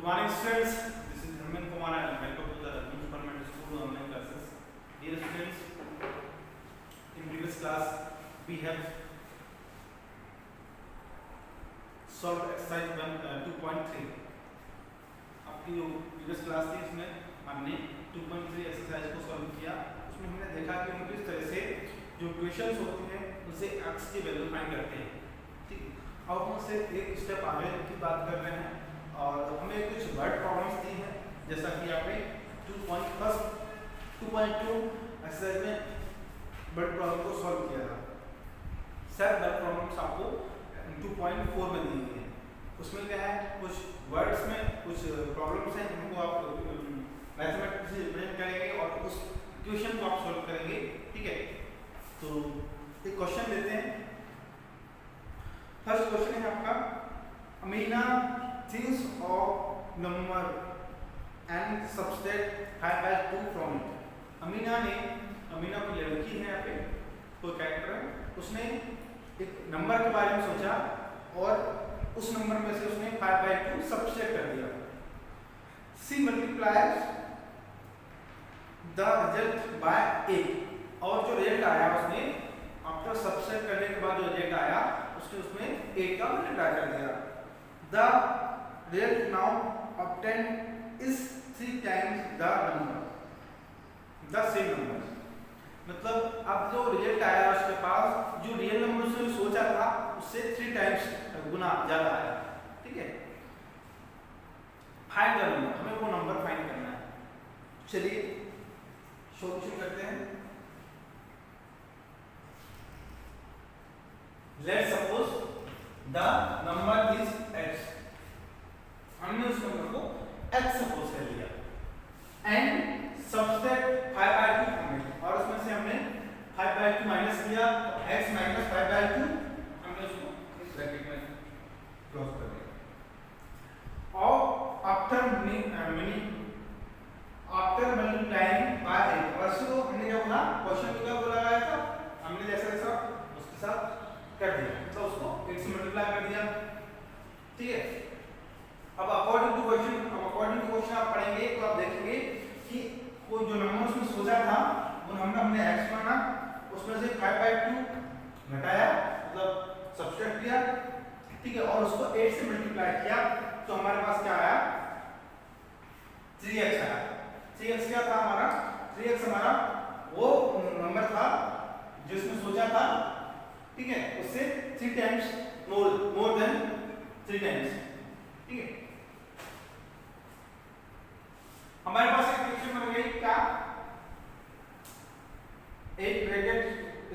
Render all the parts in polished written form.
morning students, this is Dharmen Kumar and welcome to the New Permanent School online classes. Dear students, in previous class we have solved exercise 2.3. आपकी जो previous class थी इसमें हमने 2.3 exercise को solve किया। उसमें हमने देखा कि हम किस तरह से जो क्वेश्चंस होते हैं उनसे x की वैल्यू फाइंड करते हैं। ठीक है, अब हम उससे एक स्टेप आगे की बात कर रहे हैं और हमें कुछ वर्ड प्रॉब्लम्स दी हैं, जैसा कि आपने 2.2 एक्सरसाइज में वर्ड प्रॉब्लम को सॉल्व किया था। सब वर्ड प्रॉब्लम्स आपको 2.4 में दी गई हैं। उसमें क्या है, कुछ वर्ड्स में कुछ प्रॉब्लम्स हैं जिनको आप मैथमेटिक्स से रिप्रेजेंट करेंगे और उस क्वेश्चन को आप सॉल्व करेंगे। ठीक है, तो एक क्वेश्चन लेते हैं। फर्स्ट क्वेश्चन है आपका, Amina thinks of number and subtract 5/2 from it. Amina कोई लड़की है, यहाँ पे कोई कैरेक्टर है, उसने एक नंबर के बारे में सोचा और उस नंबर में से उसने 5/2 सब्ट्रैक्ट कर दिया। She multiplies the result by 8 और जो रिजल्ट आया उसने आफ्टर सब्ट्रैक्ट करने के बाद जो रिजल्ट आया उसने उसमें 8 का मल्टीप्लाई कर दिया। The result now obtained is 3 times the number, the same number। मतलब अब जो रिजल्ट आया उसके पास, जो रियल नंबर उसने सोचा था उससे 3 टाइम्स गुना ज्यादा आया। ठीक है, फाइंड द नंबर, हमें वो नंबर फाइंड करना है। चलिए सॉल्यूशन करते हैं। Let's suppose the number is x, हमने उस नंबर को x सपोज कर लिया एंड सब्ट्रैक्ट 5/2 फ्रॉम इट, और उसमें से हमने 5/2 माइनस किया, x माइनस 5/2 हमने उसको इस ब्रैकेट में क्लोज कर दिया। और आफ्टर मल्टीप्लाइंग बाय 8, और इसको हमने क्या बोला, क्वेश्चन को क्या बोला गया था, हमने जैसा जैसा उसके साथ कर दिया, मतलब उसको 8 से मल्टीप्लाई कर दिया। ठीक है, अब अकॉर्डिंग टू क्वेश्चन आप पढ़ेंगे तो आप देखेंगे कि वो जो नंबर उसमें सोचा था वो नंबर हमने x माना, उसमें से 5/2 घटाया, मतलब सब्ट्रैक्ट किया। ठीक है, और उसको 8 से मल्टीप्लाई किया तो हमारे पास क्या आया, 3x आया। 3x क्या था हमारा, 3x हमारा वो नंबर था जिसमें सोचा था। ठीक है, उससे 3 टाइम्स मोर देन 3 टाइम्स। ठीक है, हमारे पास एक इक्वेशन बन गई क्या, 8 ब्रैकेट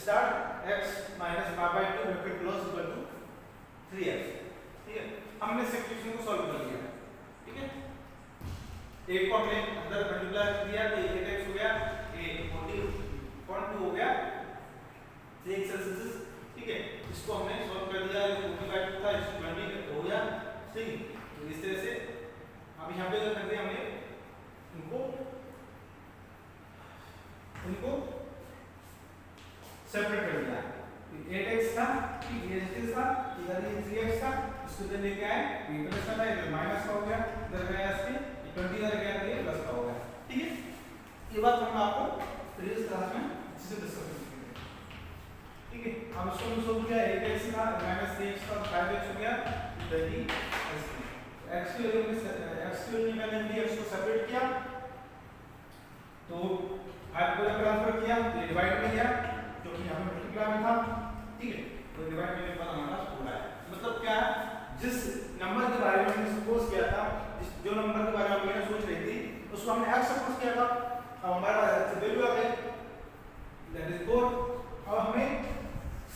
स्टार्ट x माइनस 5/2 bracket close equal to 3x। ठीक है, हमने इस इक्वेशन को सॉल्व कर लिया। ठीक है, 8 को हमने अंदर मल्टीप्लाई कर दिया तो 8x हो गया, 40.2 हो गया 3x एक्सेस। ठीक है, इसको हमने सॉल्व कर दिया, 40/2 था, इसको 20 हो गया। ठीक, तो इस तरह से अब यहाँ पे जो कर दिया हमने इनको सेपरेट कर दिया। 8x था, ये था, इधर ये 3x था, इसको इधर लेके आए, ये प्लस का था, इधर माइनस का हो गया, इधर गया इसके 20 इधर गया तो ये प्लस का हो गया। ठीक है, ये बात हम आपको प्रीवियस क्लास में अच्छे से डिस्कस करेंगे। ठीक है, अब इसको हम सोल्व किया, 8x था माइनस 3x का 5x हो गया 20x। x की वैल्यू निकालने के लिए x को सेपरेट किया तो 5 को ट्रांसफर किया, ये डिवाइड में गया जो कि यहां पे मल्टीप्लाई में था। ठीक है, तो डिवाइड करने के बाद हमारा पूरा है, मतलब क्या है, जिस नंबर के बारे में हमने सपोज किया था, जो नंबर के बारे में हमने सोच रही थी उसको हमने x सपोज किया था, अब हमारे पास वैल्यू आ गई दैट इज 4। अब हमें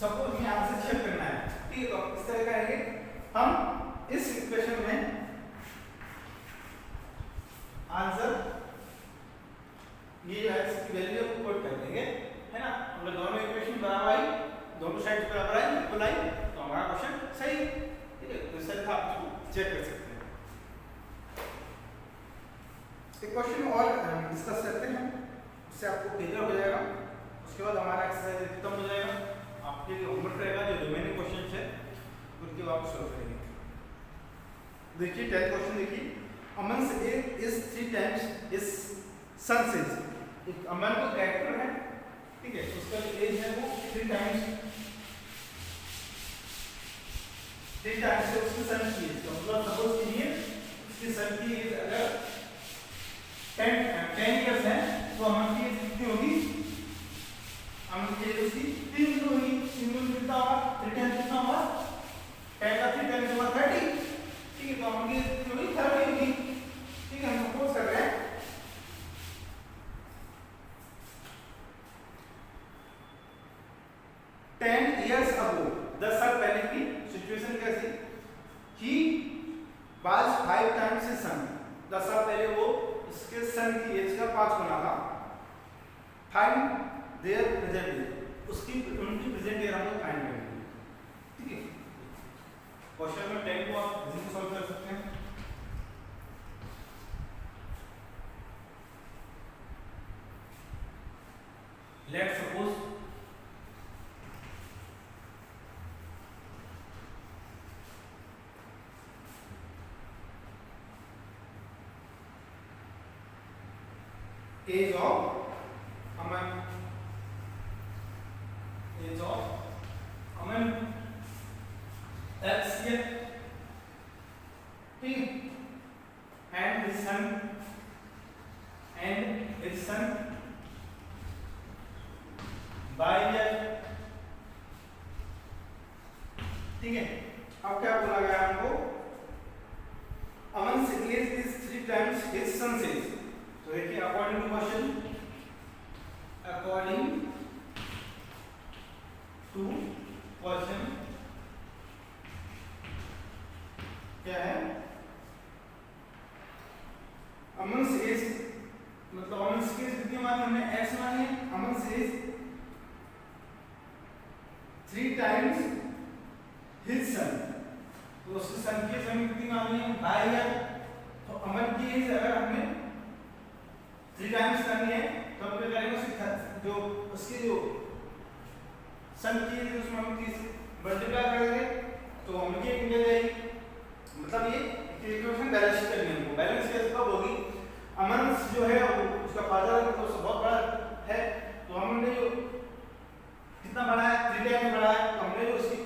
सपोज यहां से चेक करना है। ठीक है, तो इस तरह करेंगे हम, इस इक्वेशन में आंसर ये है, इसकी वैल्यू को पुट कर देंगे, है ना। हम लोग दोनों इक्वेशन बराबर आई, दोनों साइड बराबर आई, इक्वल आई, तो हमारा क्वेश्चन सही। ठीक है, तो सर आप इसको चेक कर सकते हैं। एक क्वेश्चन और डिस्कस करते हैं, इससे आपको क्लियर हो जाएगा। उसके बाद हमारा एक्सरसाइज खत्म हो जाएगा, आपके लिए होमवर्क रहेगा, जो रिमेनिंग क्वेश्चंस है उनके आप सॉल्व करेंगे। देखिए 10th क्वेश्चन देखिए, अमन से इज 3 टाइम्स इज सन से। एक अमन को कैरेक्टर है, ठीक है, उसका जो एज है वो 3 टाइम्स से उसके सन की एज, मतलब सपोज कीजिए उसके सन की एज अगर 10 इयर्स है तो अमन की एज कितनी होगी? अमन की एज उसकी 3 होगी। 3 कितना होगा? 3 टाइम्स कितना होगा? 10 का 3 टाइम्स होगा 30, ठीक है, तो अमन की एज कितनी होगी? 30 होगी, ठीक है। हम सपोज कर रहे हैं 10 years ago, 10 साल पहले की सिचुएशन कैसी? He was 5 times his son, 10 साल पहले वो इसके सन की एज का 5 गुना था। Find their present age, उसकी उनकी प्रेजेंट ईयर हम लोग फाइंड करेंगे, ठीक है। क्वेश्चन में 10 को आप इजीली सॉल्व कर सकते हैं। Let's suppose age of Aman, age of Aman X year, ठीक, and his son by year, ठीक है। अब क्या बोला गया हमको? Aman's age is 3 times his son's age, तो देखिए अकॉर्डिंग टू क्वेश्चन, क्या है? अमन एज, मतलब अमन की एज कितनी मानी हमने? x मानी है। अमन एज 3 टाइम्स हिज सन, तो उसके सन की एज हमने कितनी मानी है? By year. तो अमन की एज अगर हमने 3 टाइम्स करनी है तो हम क्या करेंगे? उसकी जो उसकी जो सन की एज उसमें हम 30 मल्टीप्लाई कर देंगे तो अमन की एज मिल जाएगी। मतलब ये इक्वेशन बैलेंस करनी है हमको। बैलेंस कैसे कब होगी? अमन जो है उसका फादर तो बहुत बड़ा है, तो हमने जो कितना बड़ा है? 3 टाइम्स बड़ा है, तो हमने जो उसकी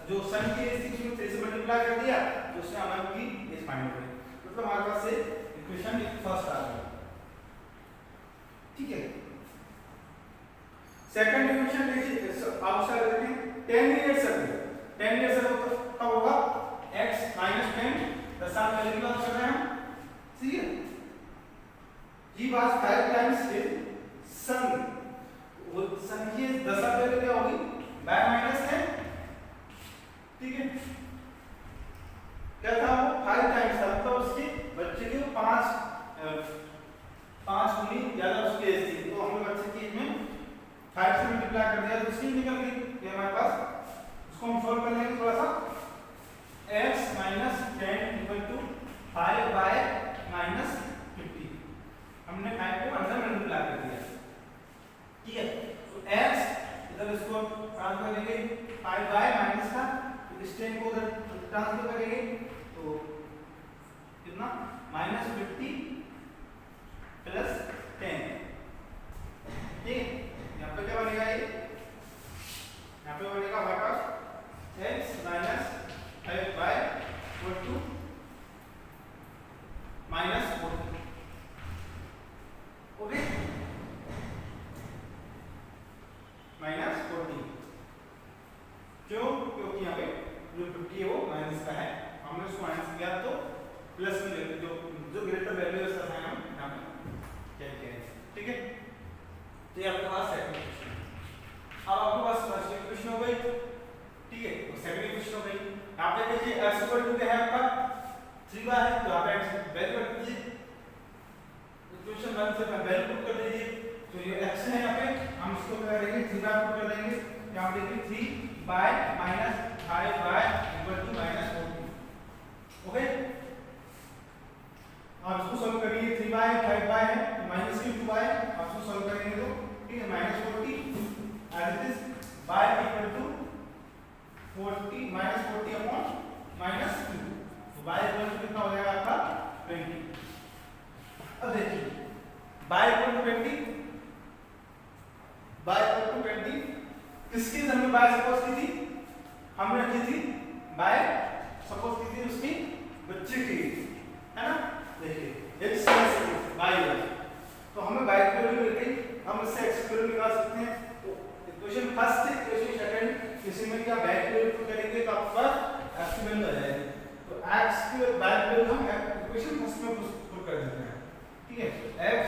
जो सन की एज थी उसमें 3 से मल्टीप्लाई कर दिया तो उसने अमन की एज फाइंड कर ली। मतलब हमारे पास से इक्वेशन फर्स्ट आ गई, ठीक है। सेकंड इक्वेशन देखिए, आप सर देखिए 10 इयर्स अगो, 10 इयर्स अगो कब होगा? x minus 10, 10 साल पहले की बात कर रहे हैं हम, ठीक है। he was 5 times his son, वो सन की 10 साल पहले क्या होगी? बाय माइनस 10, ठीक है। क्या था वो? 5 टाइम्स था, तो उसके बच्चे की 5 गुनी ज्यादा उसकी एज थी, तो हमने बच्चे की एज में 5 से मल्टीप्लाई कर दिया तो उसकी निकल गई। ये हमारे पास, उसको हम सॉल्व कर लेंगे थोड़ा सा। x minus 10 equal to 5 by minus 50, हमने 5 को अंदर मल्टीप्लाई कर दिया, ठीक है। तो x इधर इसको ट्रांसफर करेंगे 5 by माइनस का, इस 10 को उधर ट्रांसफर करेंगे तो कितना? माइनस 50 प्लस 10, ठीक है। यहाँ पे क्या बनेगा? ये यहाँ पे बनेगा हमारे पास x minus 5 by 42 minus 40, okay, minus 40। क्यों? क्योंकि यहाँ पे जो 50 है वो माइनस का है, हमने उसको माइनस किया तो प्लस में जो ग्रेटर वैल्यू है उसका साइन हम यहाँ पे क्या करेंगे, ठीक है। तो ये आपके पास सेकंड क्वेश्चन। अब आपके पास फर्स्ट इक्वेशन हो गई, ठीक है, और सेकंड इक्वेशन हो गई। यहाँ पे देखिए x इक्वल टू क्या है आपका? 3 बार है, तो आप x वैल्यू रख दीजिए, इक्वेशन 1 से वैल्यू पुट कर दीजिए। तो ये x है, यहाँ पे हम इसको क्या करेंगे? 3 बार पुट कर देंगे। यहाँ पे देखिए 3 y minus 5 y equal to माइनस 40, ओके। आप इसको सॉल्व करिए, 3 बाय 5 बाय है तो माइनस की 2 बाय, आप इसको सॉल्व करेंगे तो ठीक है, minus 40 as it is y equal to 40 minus 40 upon minus 2, तो y इक्वल टू कितना हो जाएगा आपका? 20। सपोज किसी उसकी बच्चे की है ना, देखिए x y तो हमें y की वैल्यू मिल गई, हम इससे x की वैल्यू निकाल सकते हैं। तो इक्वेशन फर्स्ट इक्वेशन सेकंड किसी में क्या y की वैल्यू पुट करेंगे तो आपका x की वैल्यू आ जाएगी। तो x की y की वैल्यू हम इक्वेशन फर्स्ट में पुट कर देते हैं, ठीक है, x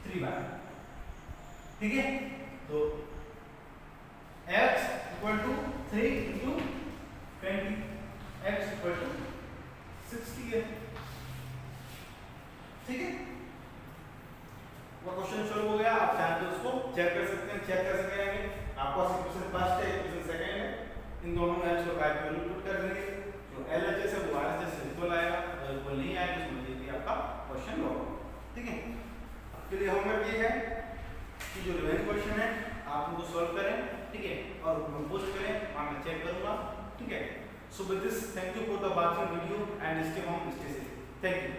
3y, ठीक है। तो x 3 into 20, x 60 है, ठीक है। वो क्वेश्चन शुरू हो गया, आप चाहे तो उसको चेक कर सकते हैं। चेक कैसे करेंगे, आपको इक्वेशन फर्स्ट है इक्वेशन सेकंड है, इन दोनों में x और y की वैल्यू पुट कर देंगे। जो LHS है वो RHS से इक्वल आएगा, अगर इक्वल नहीं आएगा तो समझिए कि आपका क्वेश्चन लॉक है, ठीक है। आपके लिए होमवर्क ये है कि जो रिवाइज क्वेश्चन है आप उनको सॉल्व करें, ठीक है, और कंपोज करें, वहां मैं चेक करूंगा, ठीक है। So with this thank you for the watching video and stay home stay safe, thank you.